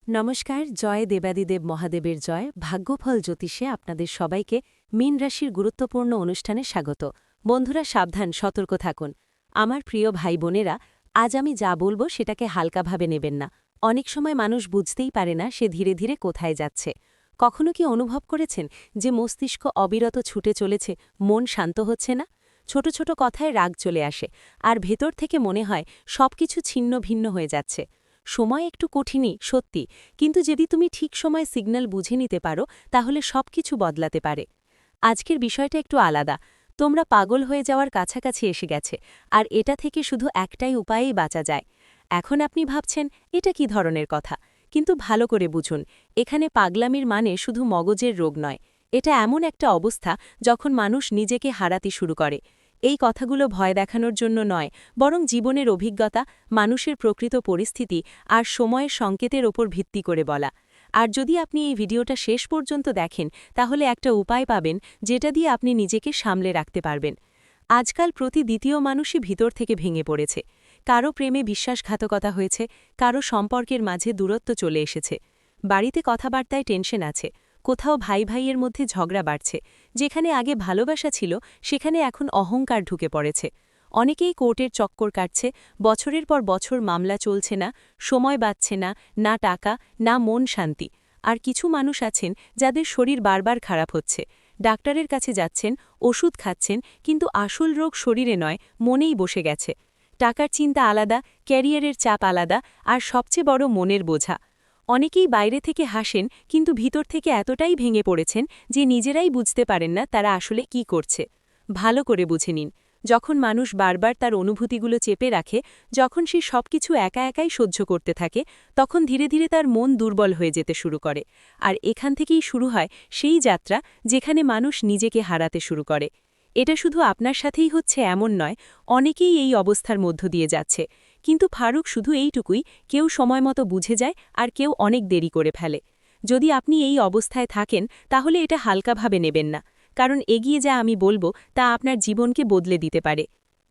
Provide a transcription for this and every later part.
নমস্কার, জয় দেবাদিদেব মহাদেবের জয়। ভাগ্যফল জ্যোতিষে আপনাদের সবাইকে মীন রাশির গুরুত্বপূর্ণ অনুষ্ঠানে স্বাগত। বন্ধুরা সাবধান, সতর্ক থাকুন। আমার প্রিয় ভাই বোনেরা, আজ আমি যা বলবো সেটাকে হালকাভাবে নেবেন না। অনেক সময় মানুষ বুঝতেই পারে না সে ধীরে ধীরে কোথায় যাচ্ছে। কখনো কি অনুভব করেছেন যে মস্তিষ্ক অবিরত ছুটে চলেছে, মন শান্ত হচ্ছে না? ছোট ছোট কথায় রাগ চলে আসে, আর ভেতর থেকে মনে হয় সবকিছু ছিন্ন ভিন্ন হয়ে যাচ্ছে। সময় একটু কঠিনই সত্যি, কিন্তু যদি তুমি ঠিক সময় সিগন্যাল বুঝে নিতে পারো তাহলে সবকিছু বদলাতে পারে। আজকের বিষয়টা একটু আলাদা। তোমরা পাগল হয়ে যাওয়ার কাছাকাছি এসে গেছে, আর এটা থেকে শুধু একটাই উপায়েই বাঁচা যায়। এখন আপনি ভাবছেন এটা কি ধরনের কথা, কিন্তু ভালো করে বুঝুন, এখানে পাগলামির মানে শুধু মগজের রোগ নয়। এটা এমন একটা অবস্থা যখন মানুষ নিজেকে হারাতে শুরু করে। এই কথাগুলো ভয় দেখানোর জন্য নয়, বরং জীবনের অভিজ্ঞতা, মানুষের প্রকৃত পরিস্থিতি আর সময়ের সংকেতের ওপর ভিত্তি করে বলা। আর যদি আপনি এই ভিডিওটা শেষ পর্যন্ত দেখেন তাহলে একটা উপায় পাবেন যেটা দিয়ে আপনি নিজেকে সামলে রাখতে পারবেন। আজকাল প্রতি দ্বিতীয় মানুষই ভিতর থেকে ভেঙে পড়েছে। কারো প্রেমে বিশ্বাসঘাতকতা হয়েছে, কারো সম্পর্কের মাঝে দূরত্ব চলে এসেছে, বাড়িতে কথাবার্তায় টেনশন আছে, কোথাও ভাই ভাইয়ের মধ্যে ঝগড়া বাড়ছে। যেখানে আগে ভালোবাসা ছিল সেখানে এখন অহংকার ঢুকে পড়েছে। অনেকেই কোর্টের চক্কর কাটছে, বছরের পর বছর মামলা চলছে না, সময় বাঁচছে না, না টাকা, না মন শান্তি। আর কিছু মানুষ আছেন যাদের শরীর বারবার খারাপ হচ্ছে, ডাক্তারের কাছে যাচ্ছেন, ওষুধ খাচ্ছেন, কিন্তু আসল রোগ শরীরে নয়, মনেই বসে গেছে। টাকার চিন্তা আলাদা, ক্যারিয়ারের চাপ আলাদা, আর সবচেয়ে বড় মনের বোঝা। অনেকেই বাইরে থেকে হাসেন, কিন্তু ভিতর থেকে এতটাই ভেঙে পড়েছেন যে নিজেরাই বুঝতে পারেন না তারা আসলে কি করছে। ভালো করে বুঝে নিন, যখন মানুষ বারবার তার অনুভূতিগুলো চেপে রাখে, যখন সে সবকিছু একা একাই সহ্য করতে থাকে, তখন ধীরে ধীরে তার মন দুর্বল হয়ে যেতে শুরু করে। আর এখান থেকেই শুরু হয় সেই যাত্রা যেখানে মানুষ নিজেকে হারাতে শুরু করে। এটা শুধু আপনার সাথেই হচ্ছে এমন নয়, অনেকেই এই অবস্থার মধ্য দিয়ে যাচ্ছে। কিন্তু ফারুক শুধু এইটুকুই, কেউ সময়মতো বুঝে যায় আর কেউ অনেক দেরি করে ফেলে। যদি আপনি এই অবস্থায় থাকেন তাহলে এটা হালকাভাবে নেবেন না, কারণ এগিয়ে যা আমি বলবো তা আপনার জীবনকে বদলে দিতে পারে।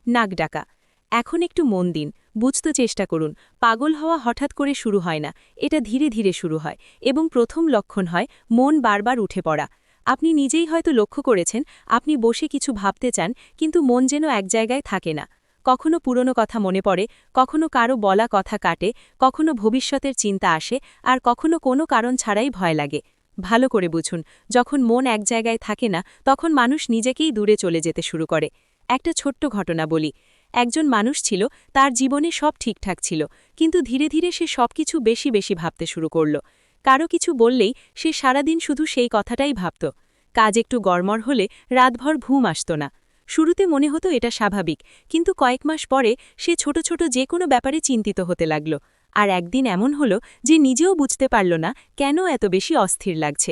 নাক ডাকা। এখন একটু মন দিন, বুঝতে চেষ্টা করুন। পাগল হওয়া হঠাৎ করে শুরু হয় না, এটা ধীরে ধীরে শুরু হয়, এবং প্রথম লক্ষণ হয় মন বারবার উঠে পড়া। আপনি নিজেই হয়তো লক্ষ্য করেছেন, আপনি বসে কিছু ভাবতে চান, কিন্তু মন যেন এক জায়গায় থাকে না। কখনো পুরনো কথা মনে পড়ে, কখনো কারো বলা কথা কাটে, কখনো ভবিষ্যতের চিন্তা আসে, আর কখনো কোনো কারণ ছাড়াই ভয় লাগে। ভালো করে বুঝুন, যখন মন এক জায়গায় থাকে না তখন মানুষ নিজেকেই দূরে চলে যেতে শুরু করে। একটা ছোট্ট ঘটনা বলি। একজন মানুষ ছিল, তার জীবনে সব ঠিকঠাক ছিল, কিন্তু ধীরে ধীরে সে সবকিছু বেশি বেশি ভাবতে শুরু করল। কারো কিছু বললেই সে সারাদিন শুধু সেই কথাটাই ভাবত। কাজ একটু গড়মড় হলে রাতভর ঘুম আসত না। শুরুতে মনে হতো এটা স্বাভাবিক, কিন্তু কয়েক মাস পরে সে ছোট ছোট যে কোনো ব্যাপারে চিন্তিত হতে লাগল। আর একদিন এমন হলো যে নিজেও বুঝতে পারল না কেন এত বেশি অস্থির লাগছে।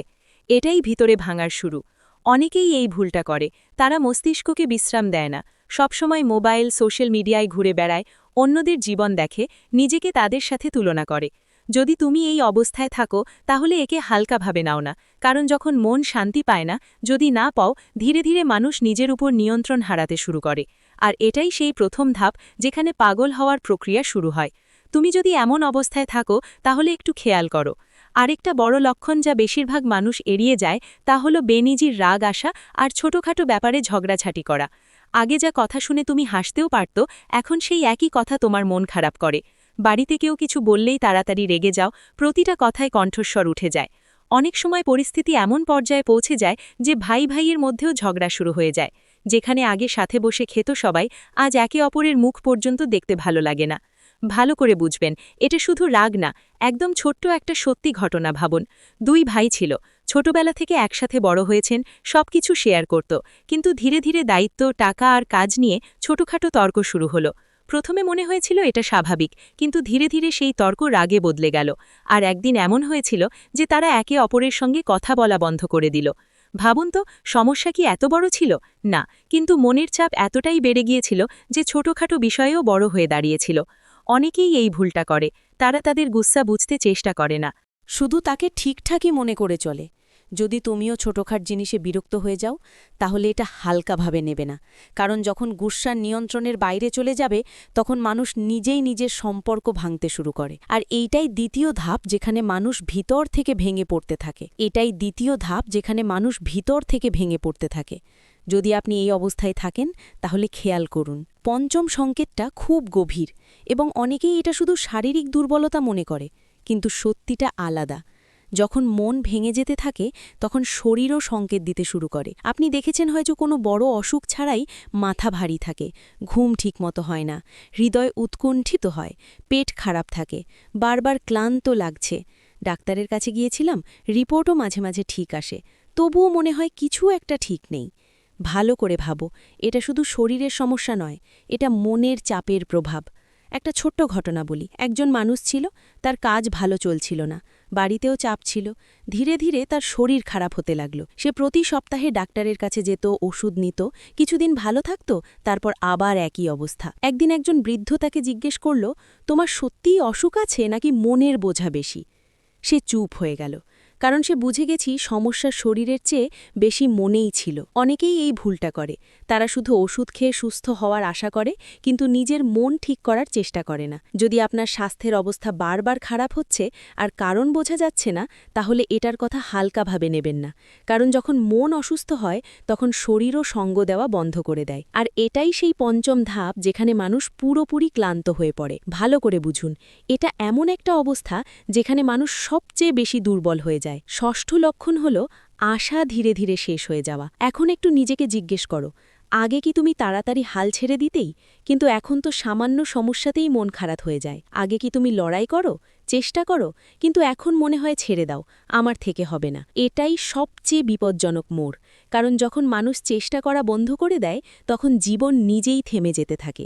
এটাই ভিতরে ভাঙার শুরু। অনেকেই এই ভুলটা করে, তারা মস্তিষ্ককে বিশ্রাম দেয় না, সবসময় মোবাইল, সোশ্যাল মিডিয়ায় ঘুরে বেড়ায়, অন্যদের জীবন দেখে, নিজেকে তাদের সাথে তুলনা করে। যদি তুমি এই অবস্থায় থাকো তাহলে একে হালকাভাবে নাও না, কারণ যখন মন শান্তি পায় না, যদি না পাও, ধীরে ধীরে মানুষ নিজের উপর নিয়ন্ত্রণ হারাতে শুরু করে। আর এটাই সেই প্রথম ধাপ যেখানে পাগল হওয়ার প্রক্রিয়া শুরু হয়। তুমি যদি এমন অবস্থায় থাকো তাহলে একটু খেয়াল করো। আরেকটা বড় লক্ষণ যা বেশিরভাগ মানুষ এড়িয়ে যায় তা হলো বেনিজির রাগ আসা আর ছোটখাটো ব্যাপারে ঝগড়াঝাটি করা। আগে যা কথা শুনে তুমি হাসতেও পারত, এখন সেই একই কথা তোমার মন খারাপ করে। বাড়িতে কেউ কিছু বললেই তাড়াতাড়ি রেগে যাও, প্রতিটা কথায় কণ্ঠস্বর উঠে যায়। অনেক সময় পরিস্থিতি এমন পর্যায়ে পৌঁছে যায় যে ভাই ভাইয়ের মধ্যেও ঝগড়া শুরু হয়ে যায়। যেখানে আগে সাথে বসে খেত সবাই, আজ একে অপরের মুখ পর্যন্ত দেখতে ভালো লাগে না। ভালো করে বুঝবেন, এটা শুধু রাগ না, একদম ছোট্ট একটা সত্যি ঘটনা ভাবুন। দুই ভাই ছিল, ছোটবেলা থেকে একসাথে বড় হয়েছেন, সবকিছু শেয়ার করত, কিন্তু ধীরে ধীরে দায়িত্ব, টাকা আর কাজ নিয়ে ছোটখাটো তর্ক শুরু হলো। প্রথমে মনে হয়েছিল এটা স্বাভাবিক, কিন্তু ধীরে ধীরে সেই তর্ক রাগে বদলে গেল। আর একদিন এমন হয়েছিল যে তারা একে অপরের সঙ্গে কথা বলা বন্ধ করে দিল। ভাবুন তো, সমস্যা কি এত বড় ছিল? না, কিন্তু মনের চাপ এতটাই বেড়ে গিয়েছিল যে ছোটখাটো বিষয়েও বড় হয়ে দাঁড়িয়েছিল। অনেকেই এই ভুলটা করে, তারা তাদের গুচ্ছা বুঝতে চেষ্টা করে না, শুধু তাকে ঠিকঠাকই মনে করে চলে। যদি তুমিও ছোটখাট জিনিসে বিরক্ত হয়ে যাও তাহলে এটা হালকাভাবে নেবে না, কারণ যখন গুসার নিয়ন্ত্রণের বাইরে চলে যাবে তখন মানুষ নিজেই নিজের সম্পর্ক ভাঙতে শুরু করে। আর এইটাই দ্বিতীয় ধাপ যেখানে মানুষ ভিতর থেকে ভেঙে পড়তে থাকে। যদি আপনি এই অবস্থায় থাকেন তাহলে খেয়াল করুন, পঞ্চম সংকেতটা খুব গভীর এবং অনেকেই এটা শুধু শারীরিক দুর্বলতা মনে করে, কিন্তু সত্যিটা আলাদা। যখন মন ভেঙে যেতে থাকে তখন শরীরও সংকেত দিতে শুরু করে। আপনি দেখেছেন হয়তো কোনো বড় অসুখ ছাড়াই মাথা ভারী থাকে, ঘুম ঠিকমতো হয় না, হৃদয় উৎকণ্ঠিত হয়, পেট খারাপ থাকে, বারবার ক্লান্ত লাগছে। ডাক্তারের কাছে গিয়েছিলাম, রিপোর্টও মাঝে মাঝে ঠিক আসে, তবুও মনে হয় কিছু একটা ঠিক নেই। ভালো করে ভাবো, এটা শুধু শরীরের সমস্যা নয়, এটা মনের চাপের প্রভাব। একটা ছোট্ট ঘটনা বলি। একজন মানুষ ছিল, তার কাজ ভালো চলছিল না, বাড়িতেও চাপ ছিল। ধীরে ধীরে তার শরীর খারাপ হতে লাগল। সে প্রতি সপ্তাহে ডাক্তারের কাছে যেত, ওষুধ নিত, কিছুদিন ভালো থাকত, তারপর আবার একই অবস্থা। একদিন একজন বৃদ্ধ তাকে জিজ্ঞেস করল, তোমার সত্যিই অসুখ আছে নাকি মনের বোঝা বেশি? সে চুপ হয়ে গেল, কারণ সে বুঝে গেছি সমস্যা শরীরের চেয়ে বেশি মনেই ছিল। অনেকেই এই ভুলটা করে, তারা শুধু ওষুধ খেয়ে সুস্থ হওয়ার আশা করে, কিন্তু নিজের মন ঠিক করার চেষ্টা করে না। যদি আপনার স্বাস্থ্যের অবস্থা বারবার খারাপ হচ্ছে আর কারণ বোঝা যাচ্ছে না, তাহলে এটার কথা হালকাভাবে নেবেন না, কারণ যখন মন অসুস্থ হয় তখন শরীরও সঙ্গ দেওয়া বন্ধ করে দেয়। আর এটাই সেই পঞ্চম ধাপ যেখানে মানুষ পুরোপুরি ক্লান্ত হয়ে পড়ে। ভালো করে বুঝুন, এটা এমন একটা অবস্থা যেখানে মানুষ সবচেয়ে বেশি দুর্বল হয়ে যায়। ষষ্ঠ লক্ষণ হল আশা ধীরে ধীরে শেষ হয়ে যাওয়া। এখন একটু নিজেকে জিজ্ঞেস করো, আগে কি তুমি তাড়াতাড়ি হাল ছেড়ে দিতেই? কিন্তু এখন তো সামান্য সমস্যাতেই মন খারাপ হয়ে যায়। আগে কি তুমি লড়াই করো, চেষ্টা করো, কিন্তু এখন মনে হয় ছেড়ে দাও, আমার থেকে হবে না। এটাই সবচেয়ে বিপজ্জনক মোড়, কারণ যখন মানুষ চেষ্টা করা বন্ধ করে দেয় তখন জীবন নিজেই থেমে যেতে থাকে।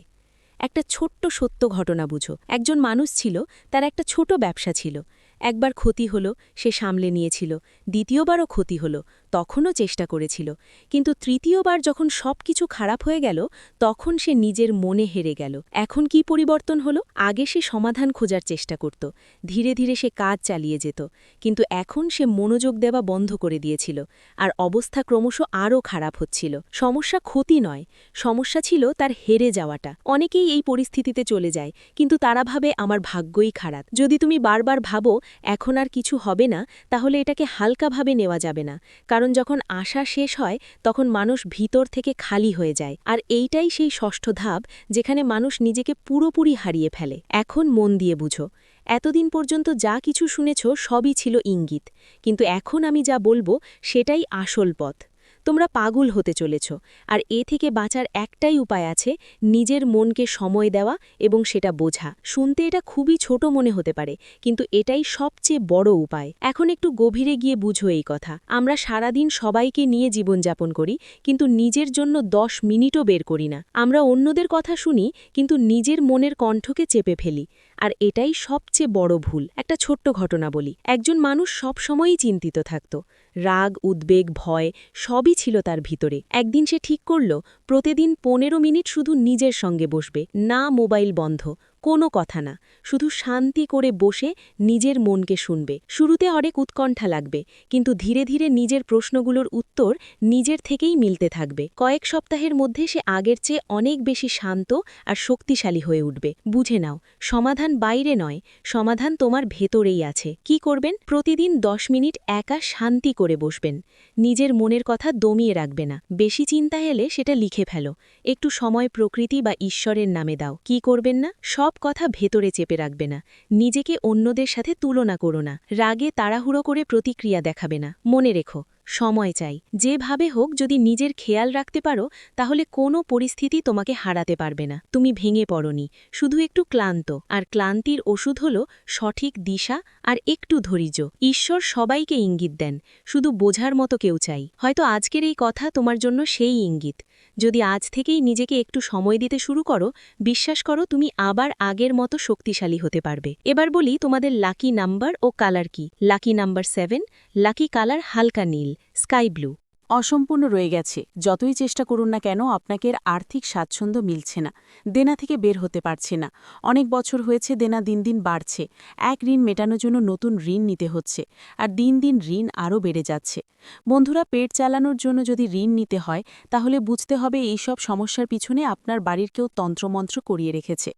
একটা ছোট্ট সত্য ঘটনা বুঝো। একজন মানুষ ছিল, তার একটা ছোট ব্যবসা ছিল। একবার ক্ষতি হলো, সে সামলে নিয়েছিল। দ্বিতীয়বারও ক্ষতি হলো, তখনও চেষ্টা করেছিল। কিন্তু তৃতীয়বার যখন সবকিছু খারাপ হয়ে গেল, তখন সে নিজের মনে হেরে গেল। এখন কি পরিবর্তন হলো? আগে সে সমাধান খোঁজার চেষ্টা করত, ধীরে ধীরে সে কাজ চালিয়ে যেত, কিন্তু এখন সে মনোযোগ দেওয়া বন্ধ করে দিয়েছিল, আর অবস্থা ক্রমশ আরও খারাপ হচ্ছিল। সমস্যা ক্ষতি নয়, সমস্যা ছিল তার হেরে যাওয়াটা। অনেকেই এই পরিস্থিতিতে চলে যায়, কিন্তু তারা ভাবে আমার ভাগ্যই খারাপ। যদি তুমি বারবার ভাবো এখন আর কিছু হবে না, তাহলে এটাকে হালকাভাবে নেওয়া যাবে না, কারণ যখন আশা শেষ হয় তখন মানুষ ভিতর থেকে খালি হয়ে যায়। আর এইটাই সেই ষষ্ঠ ধাপ যেখানে মানুষ নিজেকে পুরোপুরি হারিয়ে ফেলে। এখন মন দিয়ে বুঝো, এতদিন পর্যন্ত যা কিছু শুনেছ সবই ছিল ইঙ্গিত, কিন্তু এখন আমি যা বলবো সেটাই আসল পথ। তোমরা পাগল হতে চলেছ, আর এ থেকে বাঁচার একটাই উপায় আছে, নিজের মনকে সময় দেওয়া এবং সেটা বোঝা। শুনতে এটা খুবই ছোট মনে হতে পারে, কিন্তু এটাই সবচেয়ে বড় উপায়। এখন একটু গভীরে গিয়ে বুঝো এই কথা। আমরা সারাদিন সবাইকে নিয়ে জীবনযাপন করি, কিন্তু নিজের জন্য 10 মিনিটও বের করি না। আমরা অন্যদের কথা শুনি, কিন্তু নিজের মনের কণ্ঠকে চেপে ফেলি, আর এটাই সবচেয়ে বড় ভুল। একটা ছোট্ট ঘটনা বলি। একজন মানুষ সব সময়ই চিন্তিত থাকত, রাগ, উদ্বেগ, ভয় সবই ছিল তার ভিতরে। একদিন সে ঠিক করল, প্রতিদিন 15 মিনিট শুধু নিজের সঙ্গে বসবে, না মোবাইল বন্ধ, কোনো কথা না, শুধু শান্তি করে বসে নিজের মনকে শুনবে। শুরুতে অনেক উৎকণ্ঠা লাগবে, কিন্তু ধীরে ধীরে নিজের প্রশ্নগুলোর উত্তর নিজের থেকেই মিলতে থাকবে। কয়েক সপ্তাহের মধ্যে সে আগের চেয়ে অনেক বেশি শান্ত আর শক্তিশালী হয়ে উঠবে। বুঝে নাও, সমাধান বাইরে নয়, সমাধান তোমার ভেতরেই আছে। কি করবেন? প্রতিদিন 10 মিনিট একা শান্তি করে বসবেন। নিজের মনের কথা দমিয়ে রাখবে না। বেশি চিন্তা এলে সেটা লিখে ফেলো। একটু সময় প্রকৃতি বা ঈশ্বরের নামে দাও। কি করবেন না? সব কথা ভেতরে চেপে রাখবে না। নিজেকে অন্যদের সাথে তুলনা করো না। রাগে তাড়াহুড়ো করে প্রতিক্রিয়া দেখাবে না। মনে রেখো, সময় চাই। যেভাবে হোক যদি নিজের খেয়াল রাখতে পারো, তাহলে কোনো পরিস্থিতি তোমাকে হারাতে পারবে না। তুমি ভেঙে পড়নি, শুধু একটু ক্লান্ত, আর ক্লান্তির ওষুধ হলো সঠিক দিশা আর একটু ধৈর্য। ঈশ্বর সবাইকে ইঙ্গিত দেন, শুধু বোঝার মতো কেউ চাই। হয়তো আজকের এই কথা তোমার জন্য সেই ইঙ্গিত। যদি আজ থেকেই নিজেকে একটু সময় দিতে শুরু করো, বিশ্বাস করো তুমি আবার আগের মতো শক্তিশালী হতে পারবে। এবার বলি তোমাদের লাকি নাম্বার ও কালার কি। লাকি নাম্বার 7, লাকি কালার হালকা নীল, স্কাই ব্লু। অসম্পূর্ণ রয়ে গেছে। যতই চেষ্টা করুন না কেন আপনাকে এর আর্থিক স্বাচ্ছন্দ্য মিলছে না, দেনা থেকে বের হতে পারছে না। অনেক বছর হয়েছে দেনা দিন দিন বাড়ছে, এক ঋণ মেটানোর জন্য নতুন ঋণ নিতে হচ্ছে, আর দিন দিন ঋণ আরও বেড়ে যাচ্ছে। বন্ধুরা, পেট চালানোর জন্য যদি ঋণ নিতে হয় তাহলে বুঝতে হবে এই সব সমস্যার পিছনে আপনার বাড়ির কেউ তন্ত্রমন্ত্র করিয়ে রেখেছে।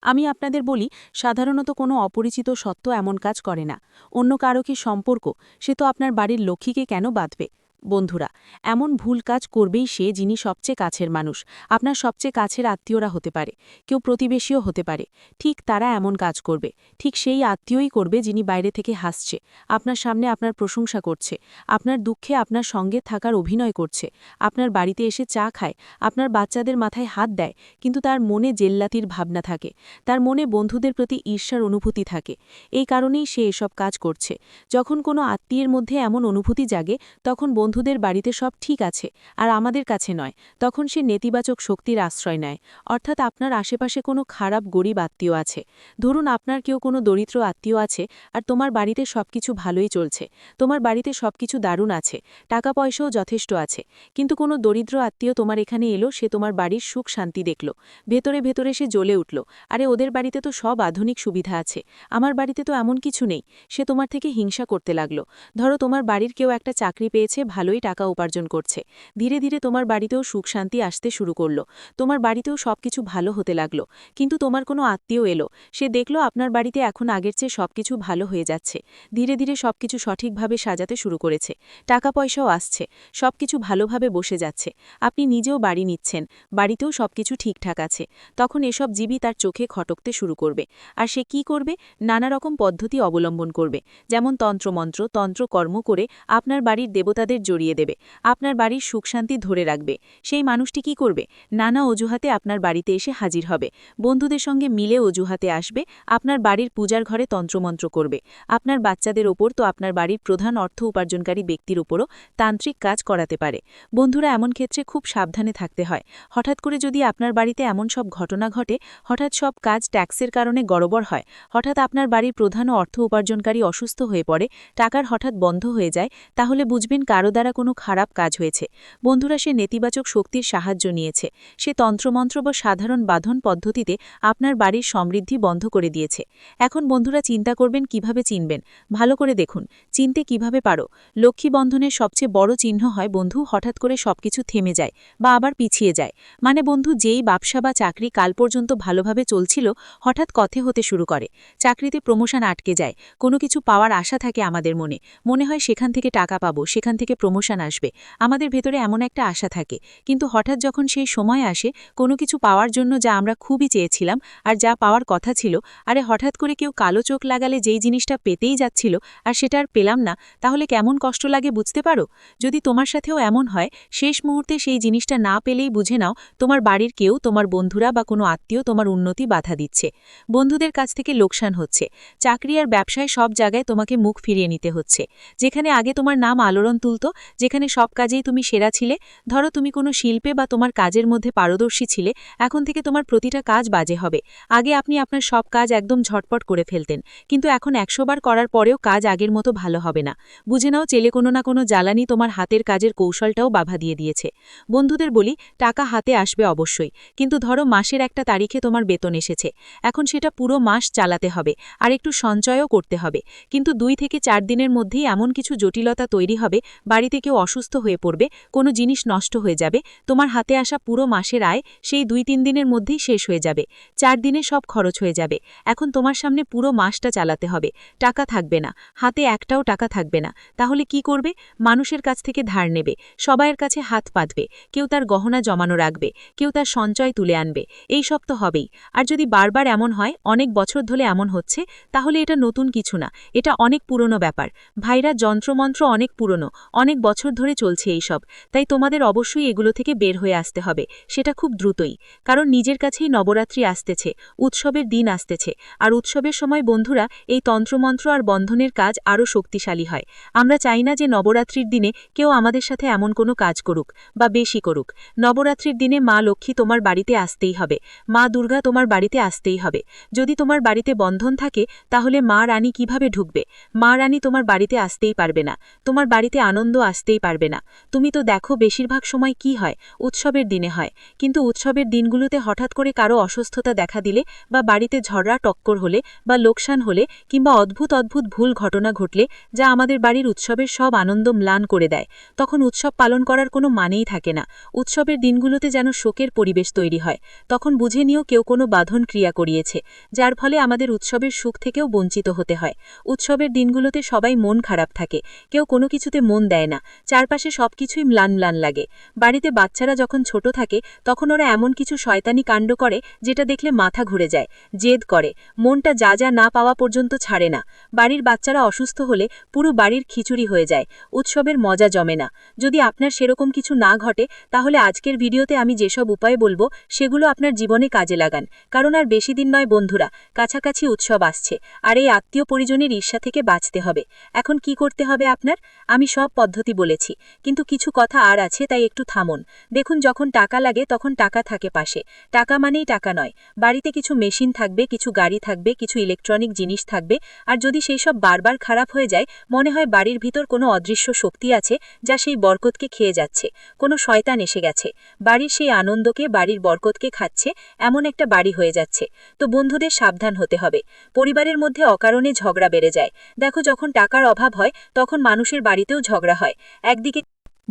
আমি আপনাদের বলি, সাধারণত কোনো অপরিচিত সত্ত্ব এমন কাজ করে না। অন্য কারো কি সম্পর্ক, সে তো আপনার বাড়ির লক্ষ্মীকে কেন বাঁধবে? বন্ধুরা, এমন ভুল কাজ করবেই সে যিনি সবচেয়ে কাছের মানুষ, আপনার সবচেয়ে কাছের আত্মীয়রা হতে পারে, কেউ প্রতিবেশীও হতে পারে। ঠিক তারা এমন কাজ করবে, ঠিক সেই আত্মীয়ই করবে যিনি বাইরে থেকে হাসছে, আপনার সামনে আপনার প্রশংসা করছে, আপনার দুঃখে আপনার সঙ্গে থাকার অভিনয় করছে, আপনার বাড়িতে এসে চা খায়, আপনার বাচ্চাদের মাথায় হাত দেয়, কিন্তু তার মনে জেল্লাতির ভাবনা থাকে, তার মনে বন্ধুদের প্রতি ঈর্ষার অনুভূতি থাকে। এই কারণেই সে এসব কাজ করছে। যখন কোনো আত্মীয়ের মধ্যে এমন অনুভূতি জাগে, তখন বন্ধুদের বাড়িতে সব ঠিক আছে আর আমাদের কাছে নয়, তখন সে নেতিবাচক শক্তির আশ্রয় নেয়। অর্থাৎ আপনার আশেপাশে কোনো খারাপ গরিব আত্মীয় আছে। ধরুন আপনার কেউ কোনো দরিদ্র আত্মীয় আছে আর তোমার বাড়িতে সবকিছু ভালোই চলছে, তোমার বাড়িতে সবকিছু দারুণ আছে, টাকা পয়সাও যথেষ্ট আছে, কিন্তু কোনো দরিদ্র আত্মীয় তোমার এখানে এলো, সে তোমার বাড়ির সুখ শান্তি দেখল, ভেতরে ভেতরে সে জ্বলে উঠল, আরে ওদের বাড়িতে তো সব আধুনিক সুবিধা আছে, আমার বাড়িতে তো এমন কিছু নেই। সে তোমার থেকে হিংসা করতে লাগলো। ধরো তোমার বাড়ির কেউ একটা চাকরি পেয়েছে, ভালোই টাকা উপার্জন করছে, ধীরে ধীরে তোমার বাড়িতেও সুখ শান্তি আসতে শুরু করলো, তোমার বাড়িতেও সবকিছু ভালো হতে লাগলো। কিন্তু তোমার কোনো আত্মীয় এলো, সে দেখলো আপনার বাড়িতে এখন আগের চেয়ে সবকিছু ভালো হয়ে যাচ্ছে, ধীরে ধীরে সবকিছু সঠিকভাবে সাজাতে শুরু করেছে, টাকা পয়সাও আসছে, সবকিছু ভালোভাবে বসে যাচ্ছে, আপনি নিজেও বাড়ি নিচ্ছেন, বাড়িতেও সবকিছু ঠিকঠাক আছে। তখন এসব জীবই তার চোখে খটকতে শুরু করবে। আর সে কি করবে? নানা রকম পদ্ধতি অবলম্বন করবে, যেমন তন্ত্রমন্ত্র, তন্ত্রকর্ম করে আপনার বাড়ির দেবতাদের জড়িয়ে দেবে, আপনার বাড়ির সুখ শান্তি ধরে রাখবে। সেই মানুষটি কি করবে? নানা অজুহাতে আপনার বাড়িতে এসে হাজির হবে, বন্ধুদের সঙ্গে মিলে অজুহাতে আসবে, আপনার বাড়ির পূজার ঘরে তন্ত্রমন্ত্র করবে। আপনার বাচ্চাদের ওপর তো আপনার বাড়ির প্রধান অর্থ উপার্জনকারী ব্যক্তির ওপরও তান্ত্রিক কাজ করাতে পারে। বন্ধুরা, এমন ক্ষেত্রে খুব সাবধানে থাকতে হয়। হঠাৎ করে যদি আপনার বাড়িতে এমন সব ঘটনা ঘটে, হঠাৎ সব কাজ ট্যাক্সের কারণে গড়বড় হয়, হঠাৎ আপনার বাড়ির প্রধান অর্থ উপার্জনকারী অসুস্থ হয়ে পড়ে, টাকার হঠাৎ বন্ধ হয়ে যায়, তাহলে বুঝবেন কারো দ্বারা কোনো খারাপ কাজ হয়েছে। বন্ধুরা, সে নেতিবাচক শক্তির সাহায্য নিয়েছে, সে তন্ত্রমন্ত্র বা সাধারণ বাঁধন পদ্ধতিতে আপনার বাড়ির সমৃদ্ধি বন্ধ করে দিয়েছে। এখন বন্ধুরা চিন্তা করবেন কিভাবে চিনবেন। ভালো করে দেখুন, চিনতে কিভাবে পারো। লক্ষ্মী বন্ধনের সবচেয়ে বড় চিহ্ন হয় বন্ধু হঠাৎ করে সবকিছু থেমে যায় বা আবার পিছিয়ে যায়। মানে বন্ধু যেই ব্যবসা বা চাকরি কাল পর্যন্ত ভালোভাবে চলছিল, হঠাৎ কথে হতে শুরু করে, চাকরিতে প্রমোশন আটকে যায়, কোনো কিছু পাওয়ার আশা থাকে আমাদের মনে, মনে হয় সেখান থেকে টাকা পাবো, সেখান থেকে প্রমোশন আসবে, আমাদের ভেতরে এমন একটা আশা থাকে। কিন্তু হঠাৎ যখন সেই সময় আসে কোনো কিছু পাওয়ার জন্য যা আমরা খুবই চেয়েছিলাম আর যা পাওয়ার কথা ছিল, আরে হঠাৎ করে কেউ কালো চোখ লাগালে যেই জিনিসটা পেতেই যাচ্ছিল আর সেটা আর পেলাম না, তাহলে কেমন কষ্ট লাগে বুঝতে পারো? যদি তোমার সাথেও এমন হয়, শেষ মুহূর্তে সেই জিনিসটা না পেলেই বুঝে নাও তোমার বাড়ির কেউ, তোমার বন্ধুরা বা কোনো আত্মীয় তোমার উন্নতি বাধা দিচ্ছে, বন্ধুদের কাছ থেকে লোকসান হচ্ছে, চাকরি আর ব্যবসায় সব জায়গায় তোমাকে মুখ ফিরিয়ে নিতে হচ্ছে। যেখানে আগে তোমার নাম আলোড়ন তুলত, যেখানে সব কাজেই তুমি সেরা ছিলে, ধরো তুমি কোনো শিল্পে বা তোমার কাজের মধ্যে পারদর্শী ছিলে, এখন থেকে তোমার প্রতিটা কাজ বাজে হবে। আগে আপনি আপনার সব কাজ একদম ঝটপট করে ফেলতেন, কিন্তু এখন 100 বার করার পরেও কাজ আগের মতো ভালো হবে না। বুঝে নাও চেলে কোনো না কোনো জ্বালানি তোমার হাতের কাজের কৌশলটাও বাধা দিয়ে দিয়েছে। বন্ধুদের বলি, টাকা হাতে আসবে অবশ্যই, কিন্তু ধরো মাসের একটা তারিখে তোমার বেতন এসেছে, এখন সেটা পুরো মাস চালাতে হবে আর একটু সঞ্চয়ও করতে হবে, কিন্তু 2 থেকে 4 দিনের মধ্যেই এমন কিছু জটিলতা তৈরি হবে, বাড়িতে কেউ অসুস্থ হয়ে পড়বে, কোনো জিনিস নষ্ট হয়ে যাবে, তোমার হাতে আসা পুরো মাসের আয় সেই 2-3 দিনের মধ্যেই শেষ হয়ে যাবে, 4 দিনে সব খরচ হয়ে যাবে। এখন তোমার সামনে পুরো মাসটা চালাতে হবে, টাকা থাকবে না, হাতে একটাও টাকা থাকবে না। তাহলে কি করবে? মানুষের কাছ থেকে ধার নেবে, সবাইয়ের কাছে হাত পাতবে, কেউ তার গহনা জমানো রাখবে, কেউ তার সঞ্চয় তুলে আনবে, এই সব তো হবেই। আর যদি বারবার এমন হয়, অনেক বছর ধরে এমন হচ্ছে, তাহলে এটা নতুন কিছু না, এটা অনেক পুরনো ব্যাপার। ভাইরা, যন্ত্রমন্ত্র অনেক পুরনো, অনেক বছর ধরে চলছে এই সব, তাই তোমাদের অবশ্যই এগুলো থেকে বের হয়ে আসতে হবে, সেটা খুব দ্রুতই। কারণ নিজের কাছেই নবরাত্রি আসতেছে, উৎসবের দিন আসতেছে, আর উৎসবের সময় বন্ধুরা এই তন্ত্রমন্ত্র আর বন্ধনের কাজ আরও শক্তিশালী হয়। আমরা চাই না যে নবরাত্রির দিনে কেউ আমাদের সাথে এমন কোনো কাজ করুক বা বেশি করুক। নবরাত্রির দিনে মা লক্ষ্মী তোমার বাড়িতে আসতেই হবে, মা দুর্গা তোমার বাড়িতে আসতেই হবে। যদি তোমার বাড়িতে বন্ধন থাকে, তাহলে মা রানী কিভাবে ঢুকবে? মা রানী তোমার বাড়িতে আসতেই পারবে না। তোমার বাড়িতে আনন্দ আসতেই পারবে না। তুমি তো দেখো বেশিরভাগ সময় কি হয়, উৎসবের দিনে হয়। কিন্তু উৎসবের দিনগুলোতে হঠাৎ করে কারো অসুস্থতা দেখা দিলে বা বাড়িতে ঝগড়া টক্কর হলে বা লোকসান হলে কিংবা অদ্ভুত অদ্ভুত ভুল ঘটনা ঘটলে যা আমাদের বাড়ির উৎসবের সব আনন্দ ম্লান করে দেয়, তখন উৎসব পালন করার কোনো মানেই থাকে না। উৎসবের দিনগুলোতে যেন শোকের পরিবেশ তৈরি হয়। তখন বুঝে নিও কেউ কোনো বাঁধন ক্রিয়া করিয়েছে, যার ফলে আমাদের উৎসবের সুখ থেকেও বঞ্চিত হতে হয়। উৎসবের দিনগুলোতে সবাই মন খারাপ থাকে, কেউ কোনো কিছুতে মন দেয় না, চারপাশে সবকিছুই ম্লান ম্লান লাগে। বাড়িতে বাচ্চারা যখন ছোট থাকে তখন ওরা এমন কিছু শয়তানি কাণ্ড করে যেটা দেখলে মাথা ঘুরে যায়, জেদ করে, মনটা যা যা না পাওয়া পর্যন্ত ছাড়ে না। বাড়ির বাচ্চারা অসুস্থ হলে পুরো বাড়ির খিচুড়ি হয়ে যায়, উৎসবের মজা জমে না। যদি আপনার সেরকম কিছু না ঘটে তাহলে আজকের ভিডিওতে আমি যেসব উপায় বলবো সেগুলো আপনার জীবনে কাজে লাগান, কারণ আর বেশি দিন নয় বন্ধুরা, কাছাকাছি উৎসব আসছে, আর এই আত্মীয় পরিজনের ঈর্ষা থেকে বাঁচতে হবে। এখন কি করতে হবে আপনার? আমি সব পদ্ধতি বলেছি, কিন্তু কিছু কথা আর আছে, তাই একটু থামুন। দেখুন, যখন টাকা লাগে তখন টাকা থাকে পাশে, টাকা মানেই টাকা নয়। বাড়িতে কিছু মেশিন থাকবে, কিছু গাড়ি থাকবে, কিছু ইলেকট্রনিক জিনিস থাকবে, আর যদি সেই সব বারবার খারাপ হয়ে যায় মনে হয় বাড়ির ভিতর কোনো অদৃশ্য শক্তি আছে যা সেই বরকতকে খেয়ে যাচ্ছে, কোনো শয়তান এসে গেছে, বাড়ির সেই আনন্দকে, বাড়ির বরকতকে খাচ্ছে, এমন একটা বাড়ি হয়ে যাচ্ছে। তো বন্ধুদের সাবধান হতে হবে। পরিবারের মধ্যে অকারণে ঝগড়া বেড়ে যায়। দেখো, যখন টাকার অভাব হয় তখন মানুষের বাড়িতেও ঝগড়া হয়। একদিকে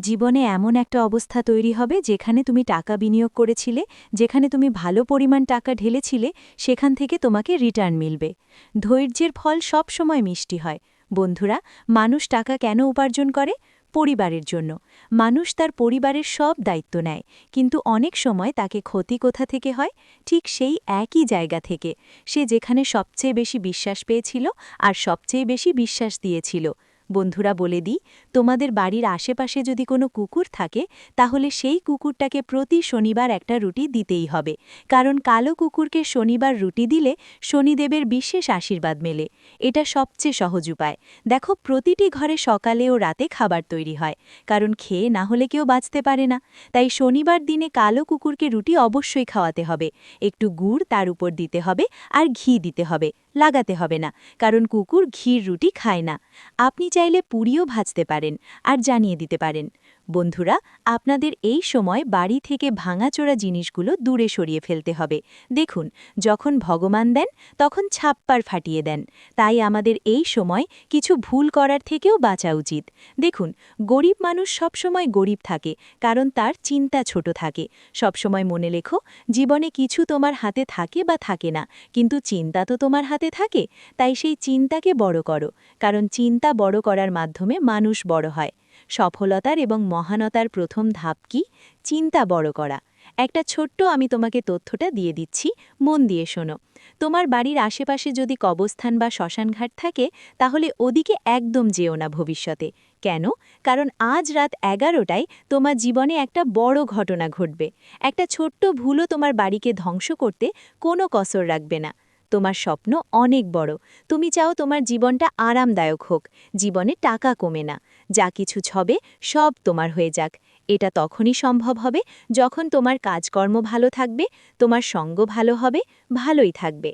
জীবনে এমন একটা অবস্থা তৈরি হবে যেখানে তুমি টাকা বিনিয়োগ করেছিলে, যেখানে তুমি ভালো পরিমাণ টাকা ঢেলেছিলে, সেখান থেকে তোমাকে রিটার্ন মিলবে। ধৈর্যের ফল সব সময় মিষ্টি হয়। বন্ধুরা, মানুষ টাকা কেন উপার্জন করে? পরিবারের জন্য। মানুষ তার পরিবারের সব দায়িত্ব নেয়, কিন্তু অনেক সময় তাকে ক্ষতি কোথা থেকে হয়? ঠিক সেই একই জায়গা থেকে, সে যেখানে সবচেয়ে বেশি বিশ্বাস পেয়েছিল আর সবচেয়ে বেশি বিশ্বাস দিয়েছিল। বন্ধুরা, বলে দিই, তোমাদের বাড়ির আশেপাশে যদি কোনো কুকুর থাকে তাহলে সেই কুকুরটাকে প্রতি শনিবার একটা রুটি দিতেই হবে, কারণ কালো কুকুরকে শনিবার রুটি দিলে শনিদেবের বিশেষ আশীর্বাদ মেলে। এটা সবচেয়ে সহজ উপায়। দেখো, প্রতিটি ঘরে সকালে ও রাতে খাবার তৈরি হয়, কারণ খেয়ে না হলে কেউ বাঁচতে পারে না। তাই শনিবার দিনে কালো কুকুরকে রুটি অবশ্যই খাওয়াতে হবে। একটু গুড় তার উপর দিতে হবে আর ঘি দিতে হবে, লাগাতে হবে না, কারণ কুকুর ঘির রুটি খায় না। আপনি চাইলে পুরিও ভাজতে পারেন আর জানিয়ে দিতে পারেন। বন্ধুরা, আপনাদের এই সময় বাড়ি থেকে ভাঙাচোরা জিনিসগুলো দূরে সরিয়ে ফেলতে হবে। দেখুন, যখন ভগবান দেন তখন ছাপ্পার ফাটিয়ে দেন। তাই আমাদের এই সময় কিছু ভুল করার থেকেও বাঁচা উচিত। দেখুন, গরিব মানুষ সবসময় গরিব থাকে, কারণ তার চিন্তা ছোট থাকে। সবসময় মনে লেখো, জীবনে কিছু তোমার হাতে থাকে বা থাকে না, কিন্তু চিন্তা তো তোমার হাতে থাকে। তাই সেই চিন্তাকে বড় করো, কারণ চিন্তা বড় করার মাধ্যমে মানুষ বড় হয়। সফলতার এবং মহানতার প্রথম ধাপ কি? চিন্তা বড় করা। একটা ছোট্ট আমি তোমাকে তথ্যটা দিয়ে দিচ্ছি, মন দিয়ে শোনো। তোমার বাড়ির আশেপাশে যদি কবরস্থান বা শ্মশানঘাট থাকে তাহলে ওদিকে একদম যেও না ভবিষ্যতে। কেন? কারণ আজ রাত 11টায় তোমার জীবনে একটা বড় ঘটনা ঘটবে। একটা ছোট্ট ভুলও তোমার বাড়িকে ধ্বংস করতে কোনো কসর রাখবে না। তোমার স্বপ্ন অনেক বড়। তুমি চাও তোমার জীবনটা আরামদায়ক হোক, জীবনে টাকা কমে না, যা কিছু ছবে সব তোমার হয়ে যাক। এটা তখনই সম্ভব হবে যখন তোমার কাজকর্ম ভালো থাকবে, তোমার সঙ্গ ভালো হবে, ভালোই থাকবে।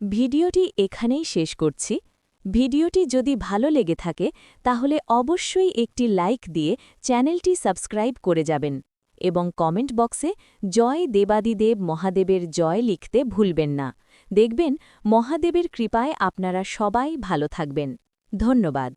ভিডিওটি এখানেই শেষ করছি। ভিডিওটি যদি ভালো লেগে থাকে তাহলে অবশ্যই একটি লাইক দিয়ে চ্যানেলটি সাবস্ক্রাইব করে যাবেন এবং কমেন্ট বক্সে জয় দেবাদিদেব মহাদেবের জয় লিখতে ভুলবেন না। দেখবেন, মহাদেবের কৃপায় আপনারা সবাই ভালো থাকবেন। ধন্যবাদ।